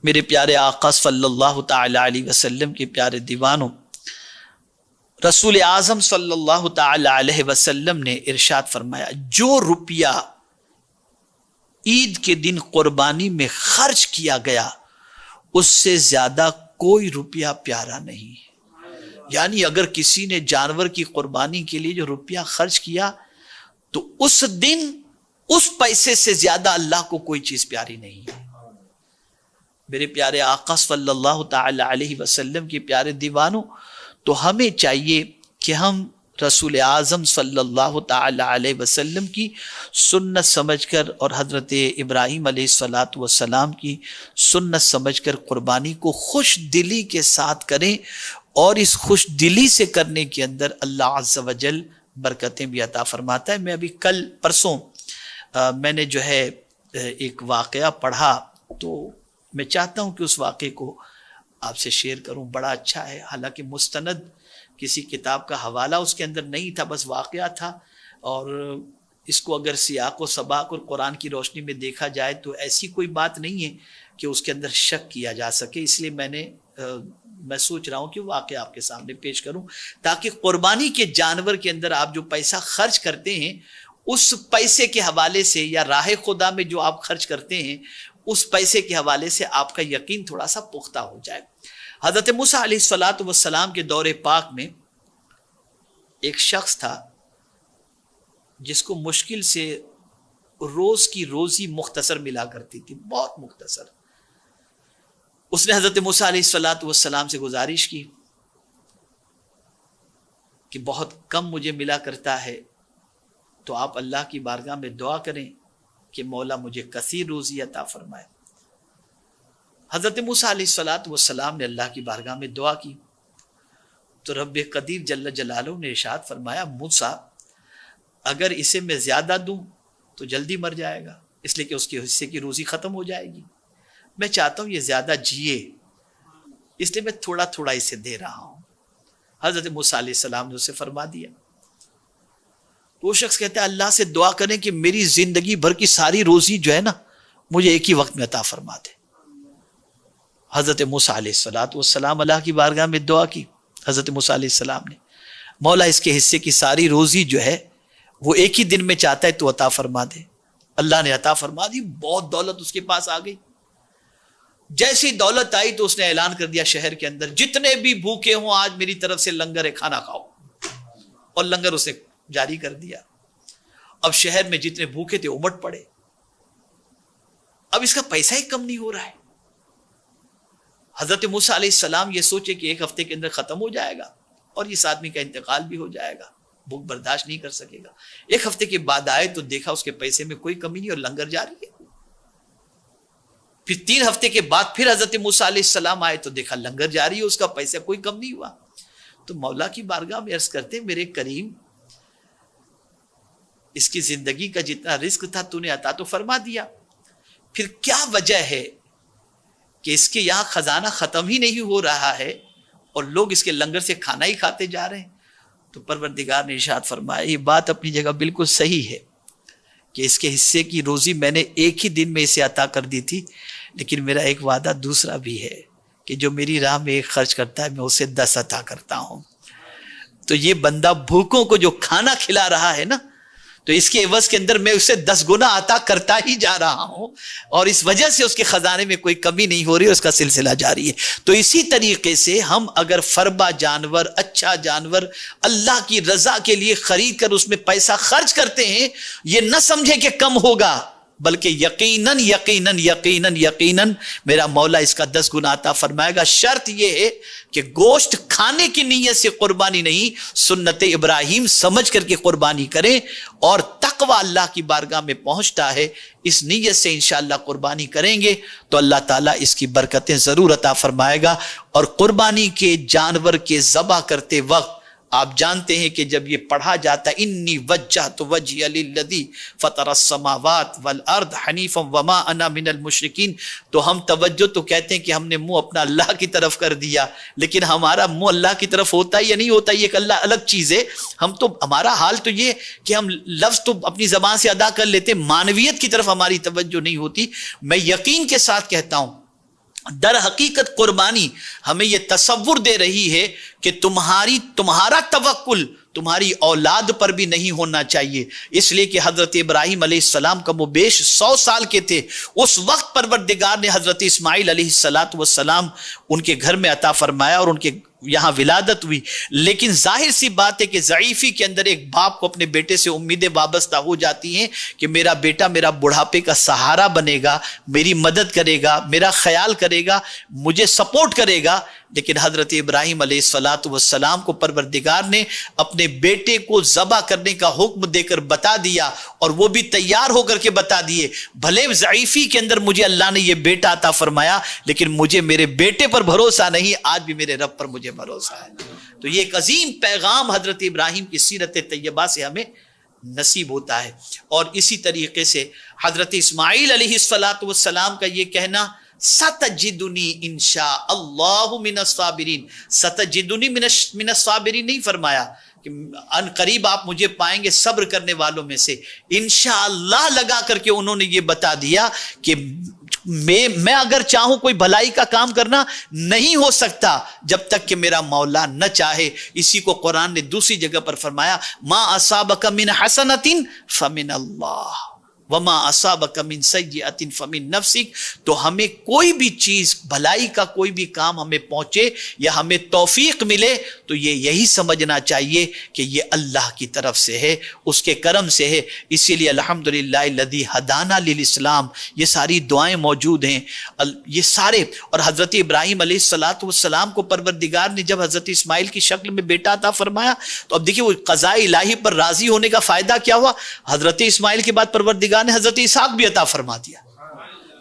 میرے پیارے آقا صلی اللہ تعالی علیہ وسلم کے پیارے دیوانوں، رسول اعظم صلی اللہ تعالی علیہ وسلم نے ارشاد فرمایا، جو روپیہ عید کے دن قربانی میں خرچ کیا گیا اس سے زیادہ کوئی روپیہ پیارا نہیں۔ یعنی اگر کسی نے جانور کی قربانی کے لیے جو روپیہ خرچ کیا تو اس دن اس پیسے سے زیادہ اللہ کو کوئی چیز پیاری نہیں ہے۔ میرے پیارے آقا صلی اللہ تعالی علیہ وسلم کے پیارے دیوانوں، تو ہمیں چاہیے کہ ہم رسول اعظم صلی اللہ تعالی علیہ وسلم کی سنت سمجھ کر اور حضرت ابراہیم علیہ الصلوۃ والسلام کی سنت سمجھ کر قربانی کو خوش دلی کے ساتھ کریں، اور اس خوش دلی سے کرنے کے اندر اللہ عز و جل برکتیں بھی عطا فرماتا ہے۔ میں ابھی کل پرسوں میں نے جو ہے ایک واقعہ پڑھا، تو میں چاہتا ہوں کہ اس واقعے کو آپ سے شیئر کروں۔ بڑا اچھا ہے، حالانکہ مستند کسی کتاب کا حوالہ اس کے اندر نہیں تھا، بس واقعہ تھا، اور اس کو اگر سیاق و سباق اور قرآن کی روشنی میں دیکھا جائے تو ایسی کوئی بات نہیں ہے کہ اس کے اندر شک کیا جا سکے، اس لیے میں سوچ رہا ہوں کہ واقعہ آپ کے سامنے پیش کروں، تاکہ قربانی کے جانور کے اندر آپ جو پیسہ خرچ کرتے ہیں اس پیسے کے حوالے سے، یا راہ خدا میں جو آپ خرچ کرتے ہیں اس پیسے کے حوالے سے آپ کا یقین تھوڑا سا پختہ ہو جائے۔ حضرت موسیٰ علیہ الصلوۃ والسلام کے دور پاک میں ایک شخص تھا جس کو مشکل سے روز کی روزی مختصر ملا کرتی تھی، بہت مختصر۔ اس نے حضرت موسیٰ علیہ الصلوۃ والسلام سے گزارش کی کہ بہت کم مجھے ملا کرتا ہے، تو آپ اللہ کی بارگاہ میں دعا کریں کہ مولا مجھے کثیر روزی عطا فرمائے۔ حضرت موسیٰ علیہ الصلوۃ والسلام نے اللہ کی بارگاہ میں دعا کی، تو رب قدیر جل جلالہ نے ارشاد فرمایا، موسیٰ اگر اسے میں زیادہ دوں تو جلدی مر جائے گا، اس لیے کہ اس کے حصے کی روزی ختم ہو جائے گی۔ میں چاہتا ہوں یہ زیادہ جیے، اس لیے میں تھوڑا تھوڑا اسے دے رہا ہوں۔ حضرت موسیٰ علیہ السلام نے اسے فرما دیا۔ تو وہ شخص کہتا ہے اللہ سے دعا کریں کہ میری زندگی بھر کی ساری روزی جو ہے نا مجھے ایک ہی وقت میں عطا فرما دے۔ حضرت موسیٰ علیہ الصلوۃ والسلام اللہ کی بارگاہ میں دعا کی۔ حضرت موسیٰ علیہ السلام نے، مولا اس کے حصے کی ساری روزی جو ہے وہ ایک ہی دن میں چاہتا ہے تو عطا فرما دے۔ اللہ نے عطا فرما دی، بہت دولت اس کے پاس آ گئی۔ جیسی دولت آئی تو اس نے اعلان کر دیا شہر کے اندر، جتنے بھی بھوکے ہوں آج میری طرف سے لنگر ہے، کھانا کھاؤ، اور لنگر اسے جاری کر دیا۔ اب شہر میں جتنے بھوکے تھے امٹ پڑے، اب اس کا پیسہ ہی کم نہیں ہو رہا ہے۔ حضرت موسیٰ علیہ السلام یہ سوچے کہ ایک ہفتے کے اندر ختم ہو جائے گا اور اس آدمی کا انتقال بھی ہو جائے گا، بھوک برداشت نہیں کر سکے گا۔ ایک ہفتے کے بعد آئے تو دیکھا اس کے پیسے میں کوئی کمی نہیں اور لنگر جاری ہے۔ پھر 3 ہفتے کے بعد پھر حضرت موسیٰ علیہ السلام آئے تو دیکھا لنگر جاری ہے، اس کا پیسہ کوئی کم نہیں ہوا. تو مولا کی بارگاہ میں عرض کرتے ہیں میرے کریم اس کی زندگی کا جتنا رزق تھا تو نے عطا تو فرما دیا، پھر کیا وجہ ہے کہ اس کے یہاں خزانہ ختم ہی نہیں ہو رہا ہے اور لوگ اس کے لنگر سے کھانا ہی کھاتے جا رہے ہیں؟ تو پروردگار نے ارشاد فرمایا یہ بات اپنی جگہ بالکل صحیح ہے کہ اس کے حصے کی روزی میں نے ایک ہی دن میں اسے عطا کر دی تھی، لیکن میرا ایک وعدہ دوسرا بھی ہے کہ جو میری راہ میں ایک خرچ کرتا ہے میں اسے 10 عطا کرتا ہوں. تو یہ بندہ بھوکوں کو جو کھانا کھلا رہا ہے نا، تو اس کے عوض کے اندر میں اسے 10 گنا عطا کرتا ہی جا رہا ہوں، اور اس وجہ سے اس کے خزانے میں کوئی کمی نہیں ہو رہی، اس کا سلسلہ جاری ہے. تو اسی طریقے سے ہم اگر فربا جانور، اچھا جانور اللہ کی رضا کے لیے خرید کر اس میں پیسہ خرچ کرتے ہیں، یہ نہ سمجھے کہ کم ہوگا، بلکہ یقیناً یقیناً یقیناً یقیناً میرا مولا اس کا 10 گنا عطا فرمائے گا. شرط یہ ہے کہ گوشت کھانے کی نیت سے قربانی نہیں، سنت ابراہیم سمجھ کر کے قربانی کریں، اور تقوی اللہ کی بارگاہ میں پہنچتا ہے، اس نیت سے انشاءاللہ قربانی کریں گے تو اللہ تعالیٰ اس کی برکتیں ضرور عطا فرمائے گا. اور قربانی کے جانور کے ذبح کرتے وقت آپ جانتے ہیں کہ جب یہ پڑھا جاتا ہے انی وجہت وجہی للذی فطر السماوات والارض حنیفا وما انا من المشرکین، تو ہم توجہ تو کہتے ہیں کہ ہم نے منہ اپنا اللہ کی طرف کر دیا، لیکن ہمارا منہ اللہ کی طرف ہوتا ہے یا نہیں ہوتا، یہ ایک اللہ الگ چیز ہے. ہم تو ہمارا حال تو یہ کہ ہم لفظ تو اپنی زبان سے ادا کر لیتے، معنویت کی طرف ہماری توجہ نہیں ہوتی. میں یقین کے ساتھ کہتا ہوں در حقیقت قربانی ہمیں یہ تصور دے رہی ہے کہ تمہارا توکل تمہاری اولاد پر بھی نہیں ہونا چاہیے، اس لیے کہ حضرت ابراہیم علیہ السلام کا وہ بیش 100 سال کے تھے، اس وقت پروردگار نے حضرت اسماعیل علیہ السلام ان کے گھر میں عطا فرمایا اور ان کے یہاں ولادت ہوئی. لیکن ظاہر سی بات ہے کہ ضعیفی کے اندر ایک باپ کو اپنے بیٹے سے امیدیں وابستہ ہو جاتی ہیں کہ میرا بیٹا میرا بڑھاپے کا سہارا بنے گا، میری مدد کرے گا، میرا خیال کرے گا، مجھے سپورٹ کرے گا. لیکن حضرت ابراہیم علیہ السلام کو پروردگار نے اپنے بیٹے کو ذبح کرنے کا حکم دے کر بتا دیا، اور وہ بھی تیار ہو کر کے بتا دیے بھلے ضعیفی کے اندر مجھے اللہ نے یہ بیٹا عطا فرمایا، لیکن مجھے میرے بیٹے پر بھروسہ نہیں، آج بھی میرے رب پر مجھے بھروسہ ہے. تو یہ ایک عظیم پیغام حضرت ابراہیم کی سیرت طیبہ سے ہمیں نصیب ہوتا ہے. اور اسی طریقے سے حضرت اسماعیل علیہ السلام کا یہ کہنا ستجدنی انشاء اللہ من الصابرین، ستجدنی من الصابرین نہیں فرمایا کہ ان قریب آپ مجھے پائیں گے صبر کرنے والوں میں سے، انشاءاللہ لگا کر کے انہوں نے یہ بتا دیا کہ میں اگر چاہوں کوئی بھلائی کا کام کرنا نہیں ہو سکتا جب تک کہ میرا مولا نہ چاہے. اسی کو قرآن نے دوسری جگہ پر فرمایا ما اصابک من حسنۃ فمن اللہ وما اصابک من سیئۃ فمن نفسک. تو ہمیں کوئی بھی چیز بھلائی کا کوئی بھی کام ہمیں پہنچے یا ہمیں توفیق ملے تو یہی سمجھنا چاہیے کہ یہ اللہ کی طرف سے ہے، اس کے کرم سے ہے. اسی لیے الحمدللہ الذی ہدانا للاسلام، یہ ساری دعائیں موجود ہیں، یہ سارے. اور حضرت ابراہیم علیہ السلام کو پروردگار نے جب حضرت اسماعیل کی شکل میں بیٹا عطا فرمایا تو اب دیکھیے وہ قضاء الہی پر راضی ہونے کا فائدہ کیا ہوا، حضرت اسماعیل کے بعد پروردگار نے حضرت اسحاق بھی عطا فرما دیا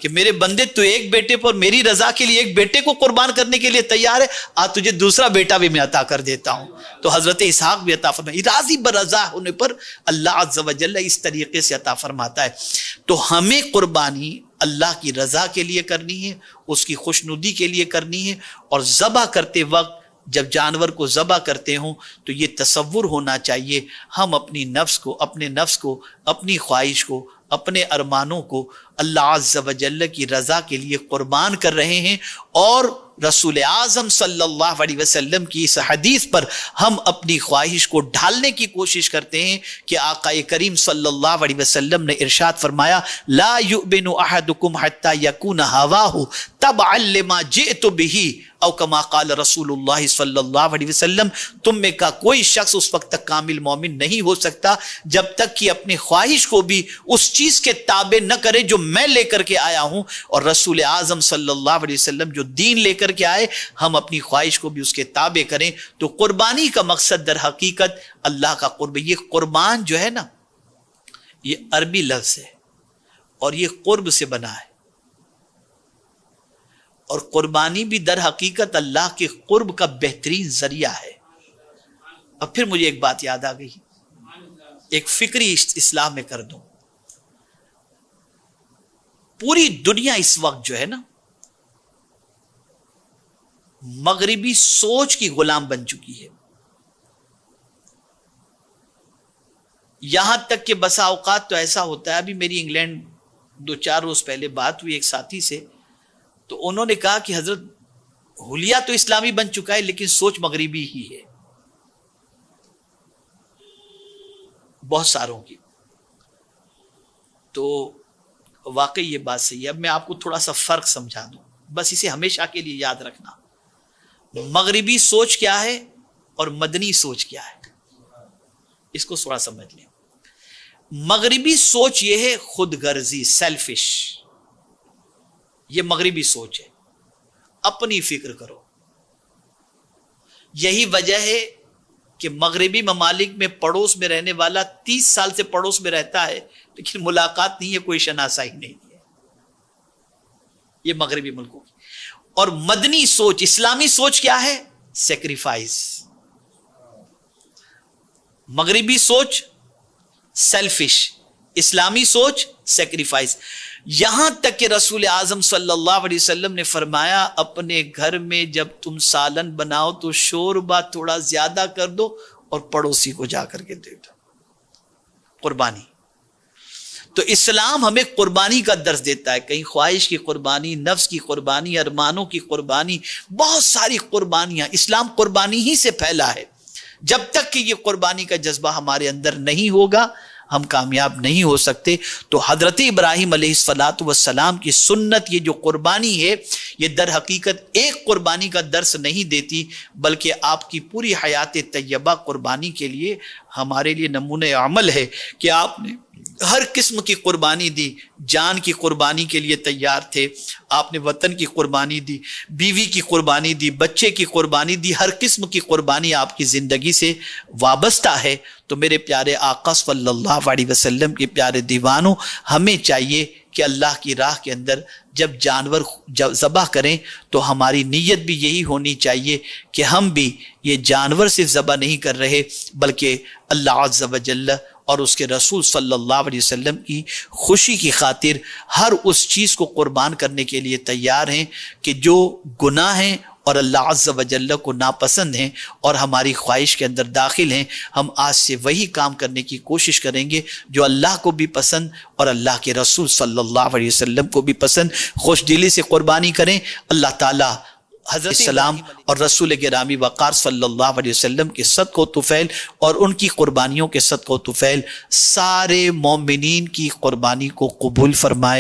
کہ میرے بندے تو ایک بیٹے پر میری رضا کے لیے ایک بیٹے کو قربان کرنے کے لیے تیار ہے، آج تجھے دوسرا بیٹا بھی میں عطا کر دیتا ہوں. تو حضرت اسحاق بھی عطا فرمایا. راضی برضا ہونے پر اللہ عز و جل اس طریقے سے عطا فرماتا ہے. تو ہمیں قربانی اللہ کی رضا کے لیے کرنی ہے، اس کی خوشنودی کے لیے کرنی ہے. اور ذبح کرتے وقت جب جانور کو ذبح کرتے ہوں تو یہ تصور ہونا چاہیے ہم اپنے نفس کو اپنی خواہش کو اپنے ارمانوں کو اللہ عز و جل کی رضا کے لیے قربان کر رہے ہیں. اور رسول اعظم صلی اللہ علیہ وسلم کی اس حدیث پر ہم اپنی خواہش کو ڈھالنے کی کوشش کرتے ہیں کہ آقا کریم صلی اللہ علیہ وسلم نے ارشاد فرمایا لا یؤمن احدکم حتی یکون ہواہ تبعا لما جئت بہ او کما قال رسول اللہ صلی اللہ علیہ وسلم. تم میں کا کوئی شخص اس وقت تک کامل مومن نہیں ہو سکتا جب تک کہ اپنی خواہش کو بھی اس چیز کے تابع نہ کرے جو میں لے کر کے آیا ہوں. اور رسول اعظم صلی اللہ علیہ وسلم جو دین لے کر کے آئے ہم اپنی خواہش کو بھی اس کے تابع کریں. تو قربانی کا مقصد در حقیقت اللہ کا قرب. یہ قربان جو ہے نا یہ عربی لفظ ہے اور یہ قرب سے بنا ہے. اور قربانی بھی در حقیقت اللہ کے قرب کا بہترین ذریعہ ہے۔ اب پھر مجھے ایک بات یاد آ گئی، ایک فکری اصلاح میں کر دوں۔ پوری دنیا اس وقت جو ہے نا مغربی سوچ کی غلام بن چکی ہے، یہاں تک کہ بسا اوقات تو ایسا ہوتا ہے۔ ابھی میری انگلینڈ 2-4 روز پہلے بات ہوئی ایک ساتھی سے، تو انہوں نے کہا کہ حضرت حلیہ تو اسلامی بن چکا ہے لیکن سوچ مغربی ہی ہے بہت ساروں کی۔ تو واقعی یہ بات صحیح ہے۔ اب میں آپ کو تھوڑا سا فرق سمجھا دوں، بس اسے ہمیشہ کے لیے یاد رکھنا۔ مغربی سوچ کیا ہے اور مدنی سوچ کیا ہے، اس کو تھوڑا سمجھ لیں۔ مغربی سوچ یہ ہے خود غرضی، سیلفش، یہ مغربی سوچ ہے، اپنی فکر کرو۔ یہی وجہ ہے کہ مغربی ممالک میں پڑوس میں رہنے والا 30 سال سے پڑوس میں رہتا ہے لیکن ملاقات نہیں ہے، کوئی شناسائی نہیں ہے، یہ مغربی ملکوں کی۔ اور مدنی سوچ، اسلامی سوچ کیا ہے؟ سیکریفائس۔ مغربی سوچ سیلفش، اسلامی سوچ سیکریفائس۔ یہاں تک کہ رسول اعظم صلی اللہ علیہ وسلم نے فرمایا اپنے گھر میں جب تم سالن بناؤ تو شوربہ تھوڑا زیادہ کر دو اور پڑوسی کو جا کر کے دے دو۔ قربانی۔ تو اسلام ہمیں قربانی کا درس دیتا ہے، کہیں خواہش کی قربانی، نفس کی قربانی، ارمانوں کی قربانی، بہت ساری قربانیاں۔ اسلام قربانی ہی سے پھیلا ہے۔ جب تک کہ یہ قربانی کا جذبہ ہمارے اندر نہیں ہوگا ہم کامیاب نہیں ہو سکتے۔ تو حضرت ابراہیم علیہ الصلاۃ والسلام کی سنت، یہ جو قربانی ہے، یہ در حقیقت ایک قربانی کا درس نہیں دیتی بلکہ آپ کی پوری حیات طیبہ قربانی کے لیے ہمارے لیے نمونہ عمل ہے کہ آپ نے ہر قسم کی قربانی دی۔ جان کی قربانی کے لیے تیار تھے، آپ نے وطن کی قربانی دی، بیوی کی قربانی دی، بچے کی قربانی دی، ہر قسم کی قربانی آپ کی زندگی سے وابستہ ہے۔ تو میرے پیارے آقا صلی اللہ علیہ وسلم کے پیارے دیوانوں، ہمیں چاہیے کہ اللہ کی راہ کے اندر جب جانور ذبح کریں تو ہماری نیت بھی یہی ہونی چاہیے کہ ہم بھی یہ جانور صرف ذبح نہیں کر رہے بلکہ اللہ عز و جل اور اس کے رسول صلی اللہ علیہ وسلم کی خوشی کی خاطر ہر اس چیز کو قربان کرنے کے لیے تیار ہیں کہ جو گناہ ہیں اور اللہ عز و جل کو ناپسند ہیں اور ہماری خواہش کے اندر داخل ہیں۔ ہم آج سے وہی کام کرنے کی کوشش کریں گے جو اللہ کو بھی پسند اور اللہ کے رسول صلی اللہ علیہ وسلم کو بھی پسند۔ خوش دلی سے قربانی کریں۔ اللہ تعالی حضرت السلام اور رسول گرامی وقار صلی اللہ علیہ وسلم کے صدقہ و طفیل اور ان کی قربانیوں کے صدقہ و طفیل سارے مومنین کی قربانی کو قبول فرمائے۔